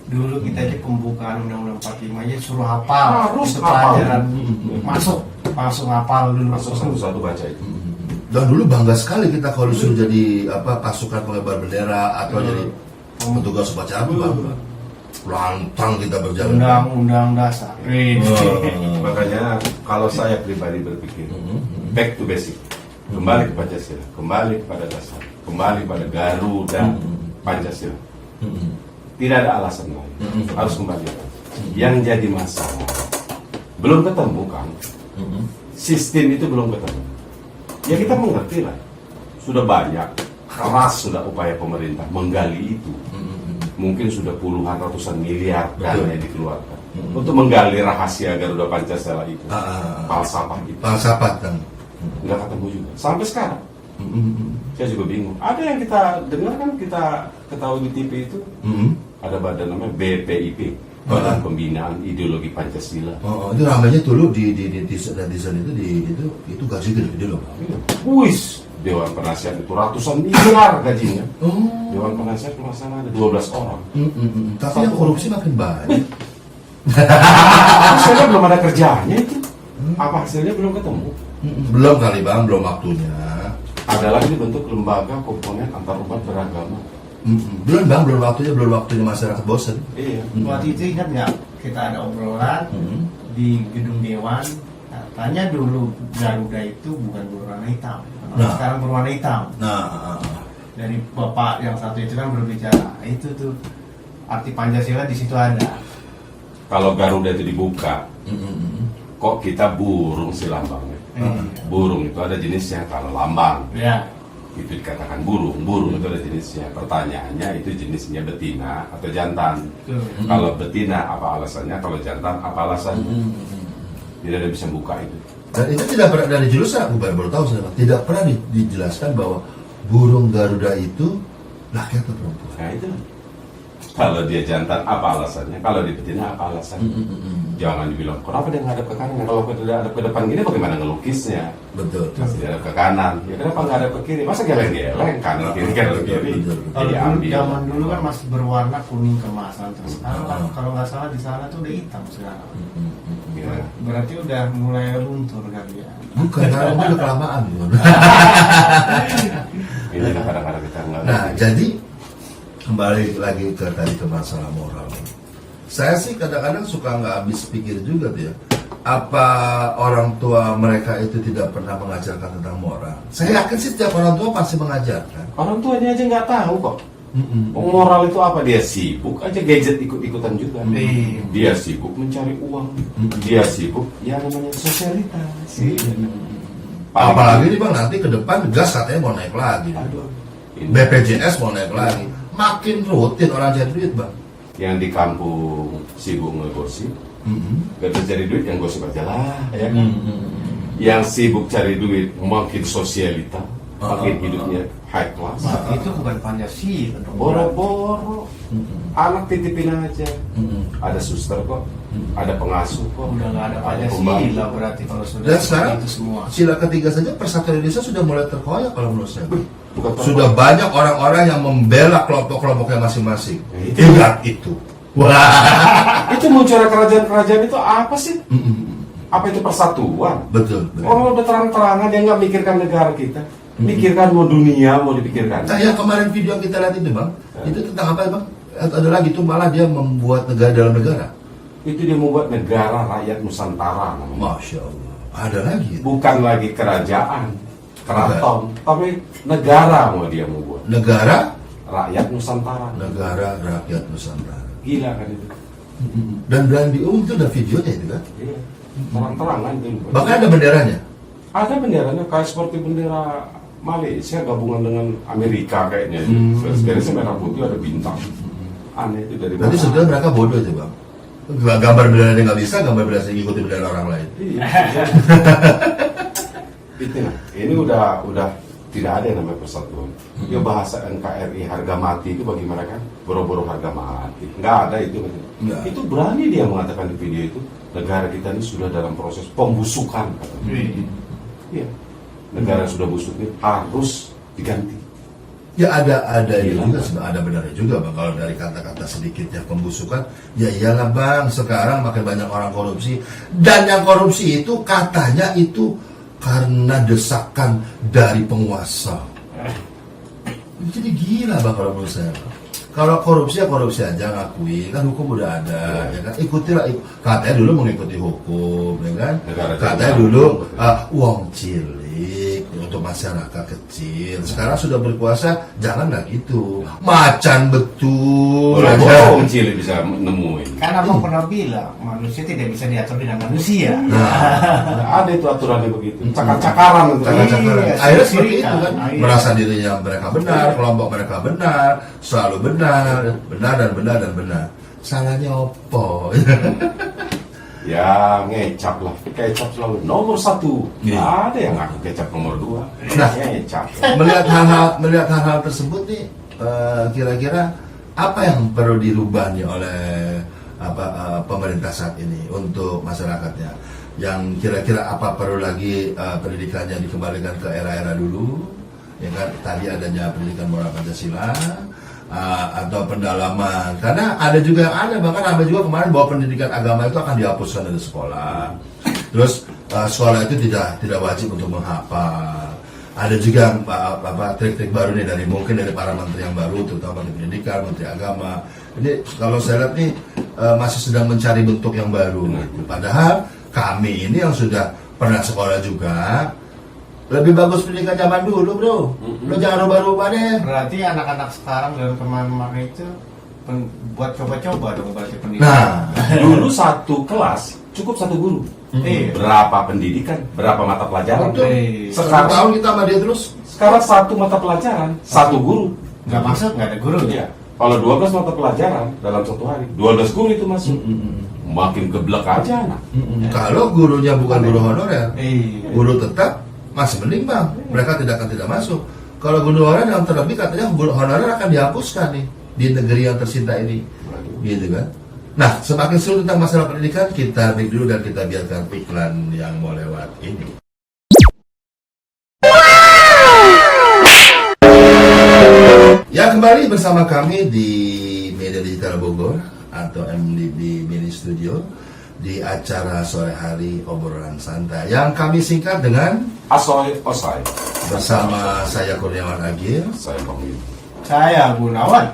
Speaker 3: Dulu kita aja pembukaan Undang-Undang 45 aja suruh hafal.
Speaker 2: Harus
Speaker 3: Itu
Speaker 2: hafal.
Speaker 3: pelajaran masuk langsung hafal dulu.
Speaker 2: Masuk satu baca itu.
Speaker 1: Dan dulu bangga sekali kita kalau disuruh jadi pasukan pengibar bendera atau jadi petugas upacara tuh bangga. Lantang kita berjalan.
Speaker 3: Undang-undang dasar.
Speaker 2: Makanya kalau saya pribadi berpikir back to basic, kembali ke Pancasila, kembali kepada dasar, kembali pada Garuda Pancasila. Tidak ada alasan lain, harus kembali. Yang jadi masalah belum ketemu kan, sistem itu belum ketemu. Ya kita mengerti lah, sudah banyak keras sudah upaya pemerintah menggali itu. Mungkin sudah puluhan ratusan miliar dana yang dikeluarkan untuk menggali rahasia Garuda Pancasila itu, falsafah itu.
Speaker 1: Falsafah kan.
Speaker 2: Nggak ketemu juga sampai sekarang. Saya juga bingung. Ada yang kita dengar kan, kita ketahui di TV itu ada badan namanya BPIP, Badan Pembinaan Ideologi Pancasila.
Speaker 1: Itu namanya dulu di netizen itu gaji gede loh.
Speaker 2: Wis, Dewan Penasihat itu ratusan miliar gajinya. Dewan Penasihat cuma sana ada 12 orang.
Speaker 1: Tapi yang korupsi makin banyak.
Speaker 2: Hasilnya belum ada kerjanya itu. Apa hasilnya belum ketemu?
Speaker 1: Belum kali bang, belum waktunya.
Speaker 2: Ada lagi dibentuk lembaga komponen antarumat beragama.
Speaker 1: Belum bang, belum waktunya masyarakat bosan.
Speaker 2: Iya.
Speaker 3: Waktu itu ingat nggak kita ada obrolan di gedung Dewan, katanya dulu Garuda itu bukan berwarna hitam, sekarang berwarna hitam. Dari bapak yang satu itu kan berbicara, itu tuh arti Pancasila di situ ada.
Speaker 2: Kalau Garuda itu dibuka, kok kita burung sih lambangnya? Burung itu ada jenisnya. Kalau lambang itu dikatakan burung itu ada jenisnya. Pertanyaannya itu jenisnya betina atau jantan. Kalau betina apa alasannya, kalau jantan apa alasannya? Tidak ada bisa buka itu.
Speaker 1: Dan itu tidak pernah dari jurus aku baru tahu saya, tidak pernah dijelaskan bahwa burung Garuda itu laki atau perempuan.
Speaker 2: Nah itu. Kalau dia jantan apa alasannya? Kalau dia betina apa alasannya? Jangan dibilang kenapa dia ngadep ke kanan? Kalau dia ngadep ke depan gini bagaimana ngelukisnya?
Speaker 1: Betul.
Speaker 2: Masih ngadep ke kanan. Ya kenapa ngadep ke kiri? Masa geleng-geleng kanan kiri kanan kiri?
Speaker 3: Kalau
Speaker 2: Jadi
Speaker 3: dulu,
Speaker 2: ambil.
Speaker 3: zaman dulu kan masih berwarna kuning kemasan, terus sekarang kan kalau nggak salah di sana tuh udah hitam sekarang.
Speaker 2: Gimana?
Speaker 3: Berarti udah mulai luntur kali ya.
Speaker 1: Bukan, karena udah kelamaan.
Speaker 2: Ini kadang-kadang kita nggak.
Speaker 1: Nah, jadi kembali lagi ke masalah moral. Saya sih kadang-kadang suka nggak habis pikir juga tuh ya. Apa orang tua mereka itu tidak pernah mengajarkan tentang moral? Saya yakin sih setiap orang tua pasti mengajarkan.
Speaker 2: Orang tuanya aja nggak tahu kok. Moral itu apa? Dia sibuk aja gadget ikut-ikutan juga. Dia sibuk mencari uang. Dia sibuk ya namanya sosialitas.
Speaker 1: Apalagi nih bang, nanti ke depan gas katanya mau naik lagi. BPJS mau naik lagi. Makin rutin orang cari duit bang.
Speaker 2: Yang di kampung sibuk ngegosip, gak bisa cari duit, yang gosip aja lah ya kan? Yang sibuk cari duit makin sosialita, makin hidupnya high class.
Speaker 3: Itu bukan Pancasila dong.
Speaker 2: Boro-boro anak titipin aja. Ada suster kok, ada pengasuh kok,
Speaker 3: Udah nggak ada Pancasila
Speaker 2: pembantu.
Speaker 3: berarti kalau sudah
Speaker 1: Dan sekarang
Speaker 3: itu semua.
Speaker 1: sila ketiga saja persatuan Indonesia sudah mulai terkoyak kalau menurut saya.
Speaker 2: Bukan
Speaker 1: Sudah banyak orang-orang yang membela kelompok-kelompoknya masing-masing.
Speaker 2: Itu.
Speaker 1: Ingat itu. Wah.
Speaker 2: Itu munculnya kerajaan-kerajaan itu apa sih? Apa itu persatuan?
Speaker 1: Betul.
Speaker 2: Orang udah terang-terangan dia nggak mikirkan negara kita, mikirkan mau dunia mau dipikirkan.
Speaker 1: Nah, yang kemarin video yang kita lihat itu bang, itu tentang apa bang? Ada lagi itu malah dia membuat negara dalam negara.
Speaker 2: Itu dia membuat negara rakyat Nusantara namanya.
Speaker 1: Masya Allah. Ada lagi.
Speaker 2: Bukan lagi kerajaan, keraton, tapi negara mau dia membuat.
Speaker 1: Negara
Speaker 2: Rakyat Nusantara.
Speaker 1: Negara Rakyat Nusantara.
Speaker 2: Gila kan itu.
Speaker 1: Dan di itu ada videonya itu kan.
Speaker 2: Iya. Terang-terangan itu.
Speaker 1: Bahkan ada benderanya.
Speaker 2: Ada benderanya kayak seperti bendera Malaysia gabungan dengan Amerika kayaknya. Sebenarnya merah putih ada bintang. Aneh itu dari
Speaker 1: Berarti
Speaker 2: mana?
Speaker 1: sebenarnya mereka bodoh aja bang. Gambar benderanya nggak bisa, gambar benderanya ikuti bendera orang lain.
Speaker 2: Iya. Itu nah, ini udah tidak ada yang namanya persatuan. Ya bahasa NKRI harga mati itu bagi mereka boro-boro harga mati. Nggak ada itu.
Speaker 1: Nggak.
Speaker 2: Itu berani dia mengatakan di video itu negara kita ini sudah dalam proses pembusukan katanya. Iya. negara yang sudah busuk ini harus diganti.
Speaker 1: Ya ada ini
Speaker 2: Gila,
Speaker 1: juga,
Speaker 2: Bang.
Speaker 1: sebenarnya ada benarnya juga bang. Kalau dari kata-kata sedikitnya pembusukan, ya iyalah bang. Sekarang makin banyak orang korupsi, dan yang korupsi itu katanya itu karena desakan dari penguasa. Jadi gila bang kalau menurut saya. Bang. Kalau korupsi ya korupsi aja, ngakui kan hukum udah ada, ya kan ikutilah. Katanya dulu mengikuti hukum, ya kan.
Speaker 2: Negara
Speaker 1: Katanya
Speaker 2: Jepang.
Speaker 1: dulu uang cilik untuk masyarakat kecil. Sekarang sudah berkuasa, janganlah gitu. Macan betul.
Speaker 2: Boleh
Speaker 1: aja.
Speaker 2: kecil bisa nemuin.
Speaker 3: Kan abang pernah bilang manusia tidak bisa diatur dengan manusia.
Speaker 1: Nah,
Speaker 2: Ada itu aturannya begitu. Cakar-cakaran itu.
Speaker 1: cakar-cakaran.
Speaker 3: Iya,
Speaker 1: Akhirnya seperti
Speaker 3: sendiri
Speaker 1: itu kan,
Speaker 3: kan. Iya.
Speaker 1: merasa dirinya mereka benar, kelompok mereka benar, selalu benar dan benar. Salahnya opo?
Speaker 2: Ya ngecap lah. Kecap selalu nomor 1.
Speaker 1: Iya.
Speaker 2: Nggak ada yang ngaku kecap nomor 2.
Speaker 1: Nah.
Speaker 2: Ngecap.
Speaker 1: melihat hal-hal tersebut nih, kira-kira apa yang perlu dirubah nih oleh pemerintah saat ini untuk masyarakatnya? Yang kira-kira apa perlu lagi pendidikannya dikembalikan ke era-era dulu? Ya kan, tadi adanya pendidikan moral Pancasila, atau pendalaman, karena ada juga yang ada, bahkan ada juga kemarin bahwa pendidikan agama itu akan dihapuskan dari sekolah. Terus sekolah itu tidak wajib untuk menghafal. Ada juga trik-trik baru nih mungkin dari para menteri yang baru, terutama Menteri Pendidikan, Menteri Agama. Ini kalau saya lihat nih masih sedang mencari bentuk yang baru. Gitu. Padahal kami ini yang sudah pernah sekolah juga, lebih bagus pendidikan zaman dulu bro. Lo jangan rubah-rubah deh.
Speaker 3: Berarti anak-anak sekarang dan kemana-mana itu buat coba-coba dong berarti pendidikan.
Speaker 1: Nah,
Speaker 2: Dulu satu kelas cukup 1 guru.
Speaker 3: Iya.
Speaker 2: Berapa pendidikan, berapa mata pelajaran.
Speaker 1: betul.
Speaker 2: Sekarang-
Speaker 1: Tahun kita sama dia terus.
Speaker 2: Sekarang 1 mata pelajaran, 1 guru.
Speaker 3: Nggak masuk, nggak ada guru.
Speaker 2: Iya. Kalau 12 mata pelajaran dalam 1 hari, 12 guru itu masuk. Makin geblek aja anak.
Speaker 1: Kalau gurunya bukan guru honorer,
Speaker 3: Iya.
Speaker 1: guru tetap masih mending bang. Mereka tidak masuk. Kalau guru honorer yang terlebih katanya guru honorer akan dihapuskan nih di negeri yang tercinta ini, gitu kan? Nah, semakin seru tentang masalah pendidikan, kita break dulu dan kita biarkan iklan yang mau lewat ini. Ya, kembali bersama kami di Media Digital Bogor atau MDB Mini Studio di acara sore hari obrolan santai yang kami singkat dengan
Speaker 2: Asoy Osai.
Speaker 1: bersama saya Kurniawan Agil.
Speaker 2: Saya pemimpin.
Speaker 3: Saya Gunawan.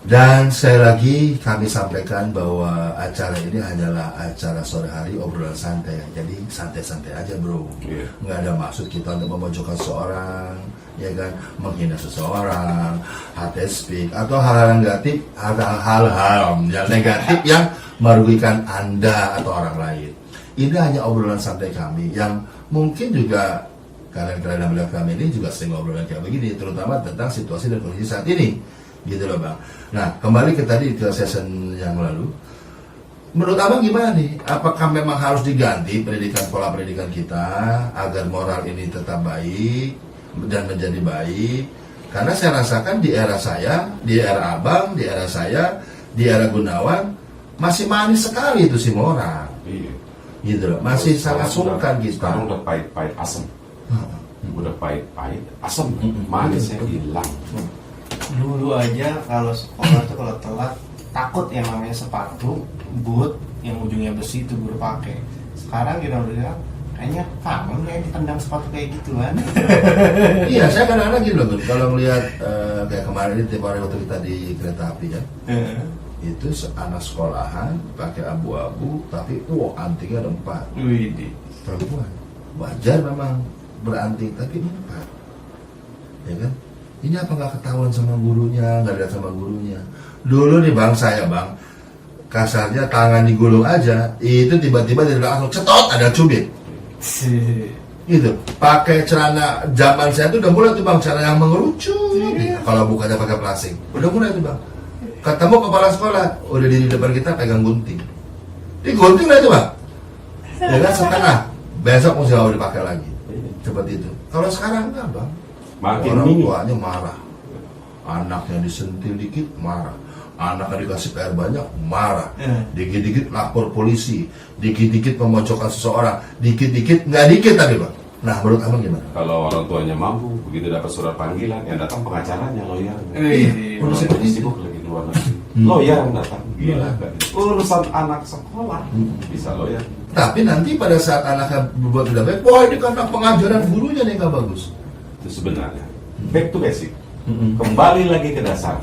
Speaker 1: Dan sekali lagi kami sampaikan bahwa acara ini hanyalah acara sore hari obrolan santai. Jadi santai-santai aja bro.
Speaker 2: Iya.
Speaker 1: Nggak ada maksud kita untuk memojokkan seseorang, ya kan, menghina seseorang, hate speak, atau hal-hal negatif, hal-hal yang negatif yang merugikan Anda atau orang lain. Ini hanya obrolan santai kami yang mungkin juga kalian yang melihat kami ini juga sering obrolan kayak begini, terutama tentang situasi dan kondisi saat ini. Gitu loh bang. Nah, kembali ke session yang lalu. Menurut abang gimana nih? Apakah memang harus diganti pola pendidikan kita agar moral ini tetap baik dan menjadi baik? Karena saya rasakan di era saya, di era abang, di era saya, di era Gunawan masih manis sekali itu si moral.
Speaker 2: Iya.
Speaker 1: Gitu loh. Masih sangat
Speaker 2: Sekarang
Speaker 1: sungkan
Speaker 2: sudah-
Speaker 1: kita.
Speaker 2: Sekarang udah pahit-pahit asam. Udah pahit-pahit asam. Manisnya hilang.
Speaker 3: Dulu aja kalau sekolah tuh kalau telat takut yang namanya sepatu boot yang ujungnya besi itu guru pakai. Sekarang kita udah bilang kayaknya kangen kayak ditendang sepatu kayak gitu kan.
Speaker 1: Iya, saya kadang-kadang gini loh, Gun. Kalau ngelihat kayak kemarin ini tiap hari waktu kita di kereta api ya, itu anak sekolahan pakai abu-abu, tapi antingnya ada 4
Speaker 3: Widih.
Speaker 1: perempuan. Wajar memang beranting, tapi 4, ya kan? Ini apa nggak ketahuan sama gurunya, nggak lihat sama gurunya? Dulu nih bang, saya bang, kasarnya tangan digulung aja, itu tiba-tiba dari belakang langsung cetot ada cubit. Gitu, pakai celana zaman saya tuh udah mulai tuh bang, celana yang mengerucut. Kalau bukannya pakai plastik, udah mulai tuh bang. Ketemu kepala sekolah, udah di depan kita pegang gunting. Digunting lah itu bang. Ya kan setengah, besok mesti mau dipakai lagi. Seperti itu. Kalau sekarang enggak bang.
Speaker 2: Makin
Speaker 1: Orang
Speaker 2: mini.
Speaker 1: tuanya marah, anaknya disentil dikit marah, anaknya dikasih PR banyak marah, dikit-dikit lapor polisi, dikit-dikit memojokkan seseorang, dikit-dikit nggak dikit tapi bang, Nah, menurut abang gimana?
Speaker 2: Kalau orang tuanya mampu, begitu dapat surat panggilan, yang datang pengacaranya, lawyernya.
Speaker 3: Iya.
Speaker 1: Udah
Speaker 2: Orang tuanya sibuk lagi di luar negeri. Lawyer yang datang, gila kan? Urusan anak sekolah, bisa lawyer.
Speaker 1: Tapi nanti pada saat anaknya berbuat tidak baik, wah ini karena pengajaran gurunya nih nggak bagus.
Speaker 2: Itu sebenarnya back to basic. Kembali lagi ke dasar.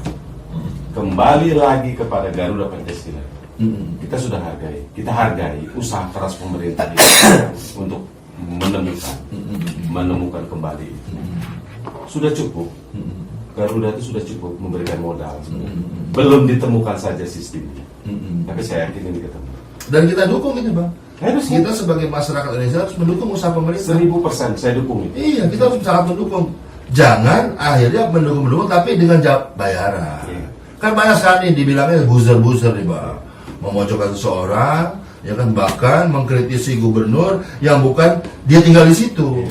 Speaker 2: Kembali lagi kepada Garuda Pancasila. Kita sudah hargai, kita hargai usaha keras pemerintah untuk menemukan kembali itu. Sudah cukup. Garuda itu sudah cukup memberikan modal. Belum ditemukan saja sistemnya. Tapi saya yakin ini ketemu.
Speaker 1: Dan kita dukung ini bang.
Speaker 2: Harus
Speaker 1: Kita sebagai masyarakat Indonesia harus mendukung usaha pemerintah.
Speaker 2: 1000% saya dukung itu.
Speaker 1: Iya, kita harus sangat mendukung. Jangan akhirnya mendukung tapi dengan bayaran.
Speaker 2: Iya.
Speaker 1: Kan banyak sekali dibilangnya buzzer nih bang, memojokkan seseorang, ya kan, bahkan mengkritisi gubernur yang bukan dia tinggal di situ.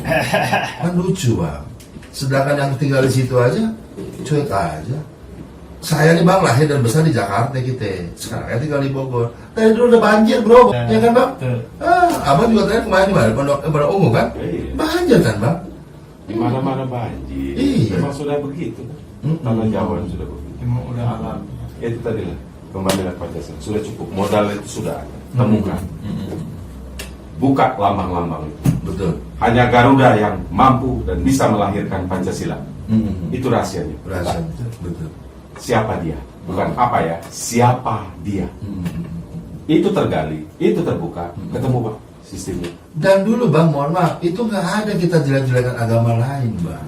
Speaker 1: Kan lucu bang. Sedangkan yang tinggal di situ aja cuek aja. Saya nih bang lahir dan besar di Jakarta kita. Sekarang saya tinggal di Bogor. Tadi dulu udah banjir bro, ya kan bang? Abang juga tadi kemarin di mana? Pondok Ungu kan?
Speaker 2: Iya.
Speaker 1: Banjir kan bang?
Speaker 2: Di mana-mana banjir.
Speaker 1: Iya.
Speaker 2: Memang sudah begitu. Tanah Jawa sudah begitu.
Speaker 3: Emang udah alam.
Speaker 2: Itu tadi lah. Kembali ke Pancasila. Sudah cukup. Modal itu sudah ada. Temukan. Buka lambang-lambang itu.
Speaker 1: Betul.
Speaker 2: Hanya Garuda yang mampu dan bisa melahirkan Pancasila. Itu rahasianya.
Speaker 1: Rasa betul.
Speaker 2: Siapa dia? Bukan apa ya, siapa dia? Itu tergali, itu terbuka, ketemu Pak sistemnya.
Speaker 1: Dan dulu bang, mohon maaf, itu nggak ada kita jelek-jelekan agama lain bang,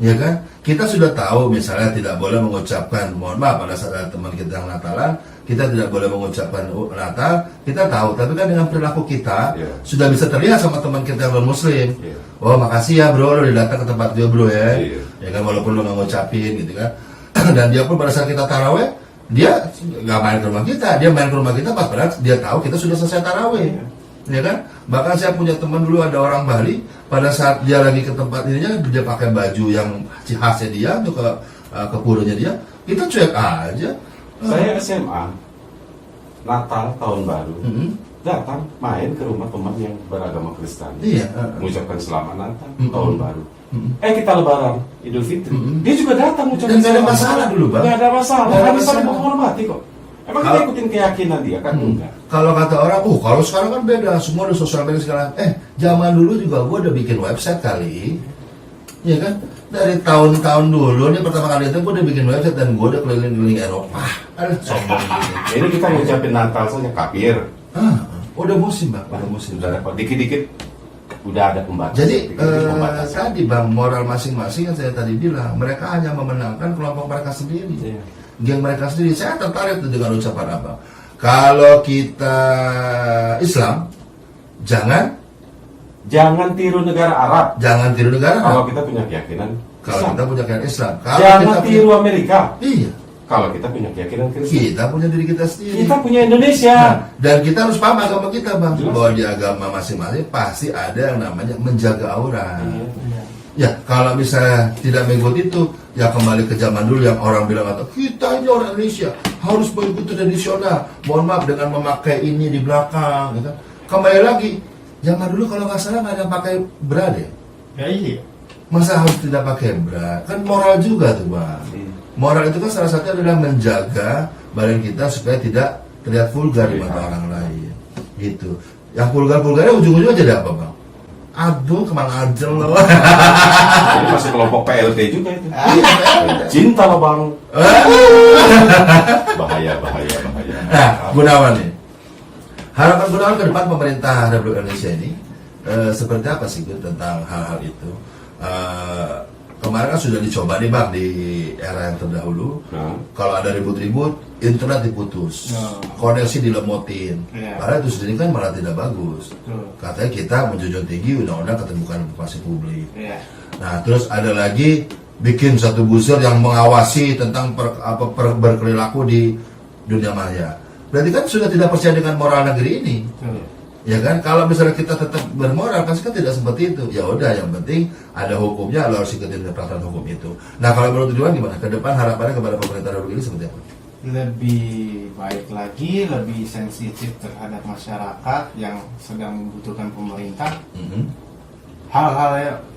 Speaker 1: ya kan? Kita sudah tahu misalnya tidak boleh mengucapkan, mohon maaf, pada saat ada teman kita yang Natalan, kita tidak boleh mengucapkan Natal, kita tahu. Tapi kan dengan perilaku kita sudah bisa terlihat sama teman kita yang non-Muslim. Oh makasih ya bro, lo udah datang ke tempat gue bro ya, ya kan, walaupun lo nggak ngucapin gitu kan. Dan dia pun pada saat kita taraweh, dia nggak main ke rumah kita, dia main ke rumah kita pas pada dia tahu kita sudah selesai taraweh, ya kan? Bahkan saya punya teman dulu ada orang Bali, pada saat dia lagi ke tempat ininya, dia pakai baju yang khasnya dia untuk ke puronya dia, kita cuek aja.
Speaker 2: Saya SMA, Natal tahun baru, datang main ke rumah teman yang beragama Kristen, mengucapkan selamat Natal tahun baru. Kita Lebaran, Idul Fitri, dia juga datang mengucapkan.
Speaker 1: Dan gak ada masalah dulu bang.
Speaker 2: Gak ada masalah,
Speaker 1: Nggak ada
Speaker 2: kami saling
Speaker 1: masalah.
Speaker 2: menghormati kok. Emang kita ikutin keyakinan dia kan? Enggak.
Speaker 1: Kalau kata orang, kalau sekarang kan beda, semua udah sosial media sekarang. Zaman dulu juga gue udah bikin website kali, ya kan? Dari tahun-tahun dulu, ini pertama kali itu gue udah bikin website dan gue udah keliling-keliling Eropa. Aduh, sombong gini.
Speaker 2: Ini kita ngucapin Natal saja kafir.
Speaker 1: Udah musim bang, udah musim.
Speaker 2: Sudah dapat dikit-dikit, udah ada pembatasan.
Speaker 1: Jadi
Speaker 2: Dikit-dikit pembatasan.
Speaker 1: tadi bang, moral masing-masing yang saya tadi bilang, mereka hanya memenangkan kelompok mereka sendiri, geng mereka sendiri. Saya tertarik tuh dengan ucapan abang. Kalau kita Islam, jangan
Speaker 2: tiru negara Arab.
Speaker 1: Jangan tiru negara.
Speaker 2: Kalau kita punya keyakinan
Speaker 1: Kalau
Speaker 2: Islam.
Speaker 1: kita punya keyakinan Islam. Kalau
Speaker 2: Jangan
Speaker 1: kita
Speaker 2: tiru Amerika.
Speaker 1: Iya.
Speaker 2: Kalau kita punya keyakinan Kristen.
Speaker 1: Kita punya diri kita sendiri.
Speaker 2: Kita punya Indonesia.
Speaker 1: Nah, dan kita harus paham agama kita bang.
Speaker 2: Jelas.
Speaker 1: Bahwa di agama masing-masing pasti ada yang namanya menjaga aura.
Speaker 2: Iya.
Speaker 1: Ya, kalau misalnya tidak mengikuti itu, ya kembali ke zaman dulu yang orang bilang atau kita ini orang Indonesia harus mengikuti tradisional. Mohon maaf dengan memakai ini di belakang, gitu. Kembali lagi, zaman dulu kalau nggak salah nggak ada yang pakai bra deh.
Speaker 3: Ya iya.
Speaker 1: Masa harus tidak pakai bra? Kan moral juga tuh bang. Moral itu kan salah satunya adalah menjaga badan kita supaya tidak terlihat vulgar di mata orang lain. Gitu. Yang vulgar-vulgarnya ujung-ujungnya jadi apa bang? Aduh, kemana aja lo.
Speaker 2: Ini masuk kelompok PLT juga itu. Cinta lo bang. Bahaya.
Speaker 1: Nah, Gunawan nih. Harapan Gunawan ke depan pemerintah Republik Indonesia ini seperti apa sih Gun, tentang hal-hal itu? Kemarin kan sudah dicoba nih bang di era yang terdahulu. Kalau ada ribut-ribut, internet diputus, koneksi dilemotin. Padahal itu sendiri kan malah tidak bagus. Katanya kita menjunjung tinggi undang-undang keterbukaan informasi publik. Nah, terus ada lagi bikin satu buzzer yang mengawasi tentang berperilaku di dunia maya. Berarti kan sudah tidak percaya dengan moral negeri ini. Ya kan, kalau misalnya kita tetap bermoral pasti kan tidak seperti itu. Ya udah, yang penting ada hukumnya, lo harus ikutin peraturan hukum itu. Nah, kalau menurut Tujuan gimana? Ke depan harapannya kepada pemerintah Republik ini seperti apa?
Speaker 3: Lebih baik lagi, lebih sensitif terhadap masyarakat yang sedang membutuhkan pemerintah. hal-hal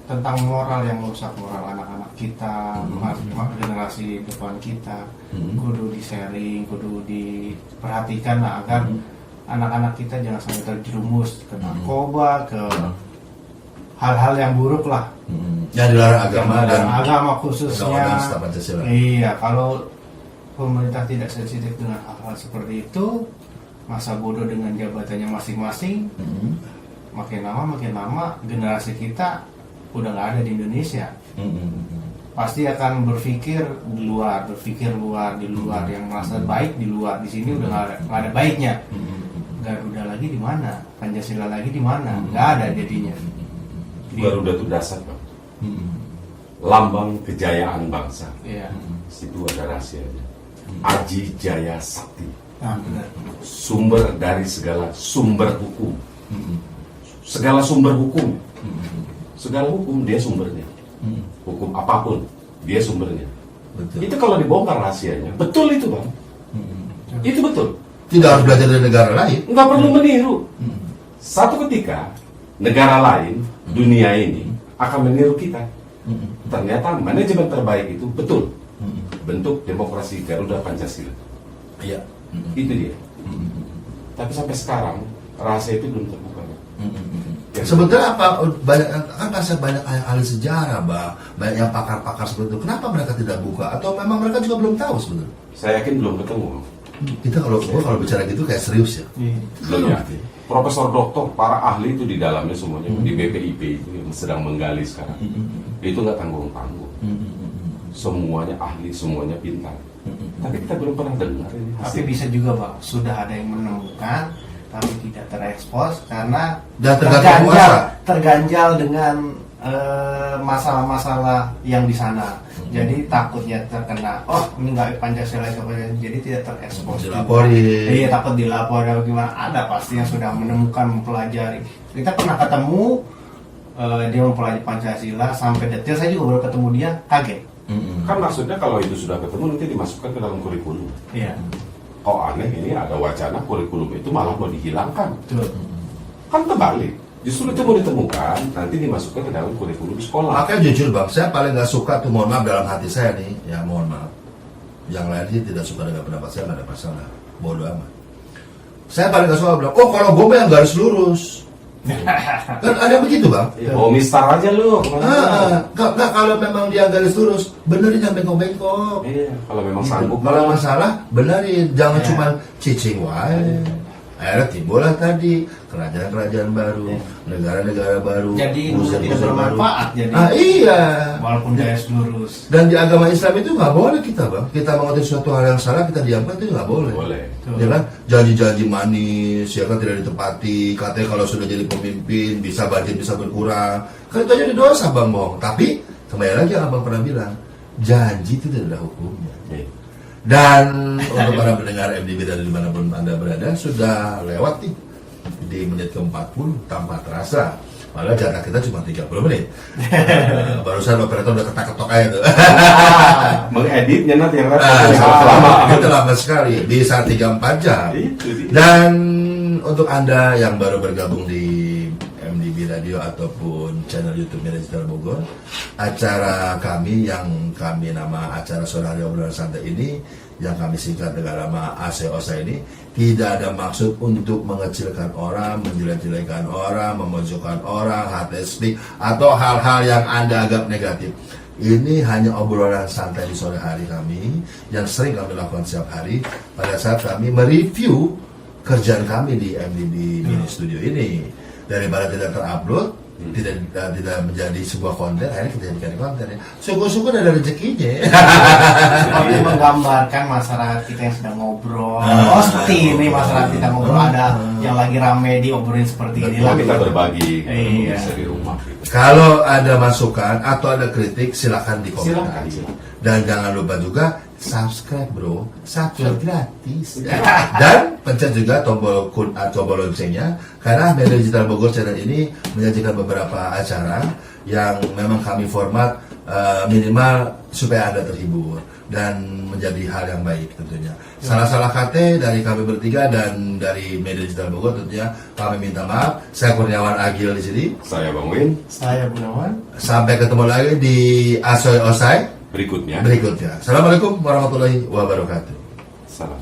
Speaker 3: tentang moral yang merusak moral anak-anak kita, generasi depan kita, kudu di-sharing, kudu diperhatikan lah agar anak-anak kita jangan sampai terjerumus ke narkoba, ke hal-hal yang buruk lah.
Speaker 1: Yang dilarang agama dan
Speaker 3: agama khususnya.
Speaker 1: Undang-Undang Pancasila.
Speaker 3: Iya, kalau pemerintah tidak sensitif dengan hal-hal seperti itu, masa bodoh dengan jabatannya masing-masing, makin lama generasi kita udah nggak ada di Indonesia. Pasti akan berpikir di luar yang merasa baik di luar. Di sini udah nggak ada baiknya. Garuda lagi di mana? Pancasila lagi di mana? Nggak ada jadinya.
Speaker 2: Garuda itu dasar, Pak. Lambang kejayaan bangsa.
Speaker 3: Iya.
Speaker 2: Situ ada rahasianya. Aji Jaya Sakti.
Speaker 3: Nah, benar.
Speaker 2: Sumber dari segala sumber hukum. Segala sumber hukum. Segala hukum dia sumbernya. Hukum apapun dia sumbernya.
Speaker 1: Betul.
Speaker 2: Itu kalau dibongkar rahasianya, betul itu, Bang. Itu betul.
Speaker 1: Tidak harus belajar dari negara lain.
Speaker 2: Nggak perlu meniru. Satu ketika negara lain, dunia ini akan meniru kita. Ternyata manajemen terbaik itu betul bentuk demokrasi Garuda Pancasila.
Speaker 1: Iya.
Speaker 2: Itu dia. Tapi sampai sekarang rahasia itu belum terbuka.
Speaker 1: Sebetulnya apa banyak ahli sejarah, banyak yang pakar-pakar seperti itu. Kenapa mereka tidak buka? Atau memang mereka juga belum tahu sebetulnya?
Speaker 2: Saya yakin belum ketemu.
Speaker 1: Kita kalau bicara gitu kayak serius ya.
Speaker 2: Belum yakin. Profesor doktor, para ahli itu di dalamnya semuanya di BPIP itu yang sedang menggali sekarang. Itu nggak tanggung-tanggung. Semuanya ahli, semuanya pintar. Tapi kita belum pernah dengar ini
Speaker 3: Tapi
Speaker 2: hasil.
Speaker 3: bisa juga, Pak, sudah ada yang menemukan tapi tidak terekspos karena
Speaker 1: Dan tergantung kuasa.
Speaker 3: terganjal dengan masalah-masalah yang di sana. Jadi takutnya terkena, ini nggak Pancasila, jadi tidak terekspos.
Speaker 1: Dilaporin.
Speaker 3: Iya, takut dilapor atau gimana. Ada pasti yang sudah menemukan, mempelajari. Kita pernah ketemu dia mempelajari Pancasila sampai detail. Saya juga baru ketemu dia, kaget.
Speaker 2: Kan maksudnya kalau itu sudah ketemu nanti dimasukkan ke dalam kurikulum.
Speaker 3: Iya,
Speaker 2: Kok aneh ini ada wacana kurikulum itu malah mau dihilangkan.
Speaker 3: betul.
Speaker 2: Kan kebalik. Justru itu mau ditemukan, nanti dimasukkan ke dalam kurikulum sekolah.
Speaker 1: Makanya jujur Bang, saya paling nggak suka tuh, mohon maaf dalam hati saya nih, ya mohon maaf. Yang lain sih tidak suka dengan pendapat saya, nggak ada masalah, bodoh amat. Saya paling nggak suka bilang, kalau gue yang garis lurus. Kan ada begitu Bang.
Speaker 2: Oh, mistar aja lu.
Speaker 1: Nggak, kalau memang dia garis lurus, benerin yang bengkok-bengkok.
Speaker 2: Iya, kalau memang
Speaker 1: Gitu.
Speaker 2: sanggup.
Speaker 1: Kalau masalah, benerin, jangan
Speaker 3: Ya.
Speaker 1: cuma cicing wae. Akhirnya timbullah tadi kerajaan-kerajaan baru, negara-negara baru,
Speaker 3: Jadi ilmu tidak
Speaker 1: usaha-usaha
Speaker 3: bermanfaat. Jadi
Speaker 1: Iya.
Speaker 3: walaupun garis lurus.
Speaker 1: Dan di agama Islam itu nggak boleh kita Bang. Kita mengerti suatu hal yang salah, kita diamkan itu nggak boleh.
Speaker 2: Boleh.
Speaker 1: Ya kan, janji-janji manis, ya kan tidak ditepati. Katanya kalau sudah jadi pemimpin bisa budget bisa berkurang. Kan itu jadi dosa Bang Bohong. Tapi kembali lagi yang Abang pernah bilang, janji itu tidak ada hukumnya.
Speaker 2: Iya.
Speaker 1: Dan untuk para pendengar MDB dari dimanapun Anda berada, sudah lewat nih di menit ke-40 tanpa terasa. Malah jatah kita cuma 30 menit. Barusan operator udah ketok-ketok aja tuh.
Speaker 2: Mengeditnya nanti yang
Speaker 1: Lama, itu lama sekali, bisa 3-4 jam.
Speaker 2: Itu dia.
Speaker 1: Dan untuk Anda yang baru bergabung di MDB Radio ataupun channel YouTube Digital Bogor, acara kami yang kami nama acara Sore Hari Obrolan Santai ini, yang kami singkat dengan nama ASEOSA ini, tidak ada maksud untuk mengecilkan orang, menjelek-jelekan orang, memojokkan orang, hate speech, atau hal-hal yang Anda anggap negatif. Ini hanya obrolan santai di sore hari kami, yang sering kami lakukan setiap hari, pada saat kami mereview kerjaan kami di MDB Mini Studio ini. Daripada tidak terupload, tidak menjadi sebuah konten, akhirnya kita jadikan konten ya. Syukur-syukur ada rezekinya.
Speaker 3: Seperti menggambarkan masyarakat kita yang sedang ngobrol. Seperti ini masyarakat kita ngobrol, ada yang lagi rame diobrolin seperti ini.
Speaker 2: Kalau kita berbagi,
Speaker 3: Iya.
Speaker 2: bisa di rumah. Gitu.
Speaker 1: Kalau ada masukan atau ada kritik, silakan di
Speaker 2: Silakan.
Speaker 1: komentar. Dan jangan lupa juga subscribe bro, subscribe gratis. Dan pencet juga tombol loncengnya, karena Media Digital Bogor channel ini menyajikan beberapa acara yang memang kami format minimal supaya Anda terhibur dan menjadi hal yang baik tentunya. Salah-salah kata dari kami bertiga dan dari Media Digital Bogor tentunya kami minta maaf. Saya Kurniawan Agil di sini.
Speaker 2: Saya Bang Win.
Speaker 3: Saya Gunawan.
Speaker 1: Sampai ketemu lagi di Asoy Osai
Speaker 2: Berikutnya.
Speaker 1: Assalamualaikum warahmatullahi wabarakatuh.
Speaker 2: Salam.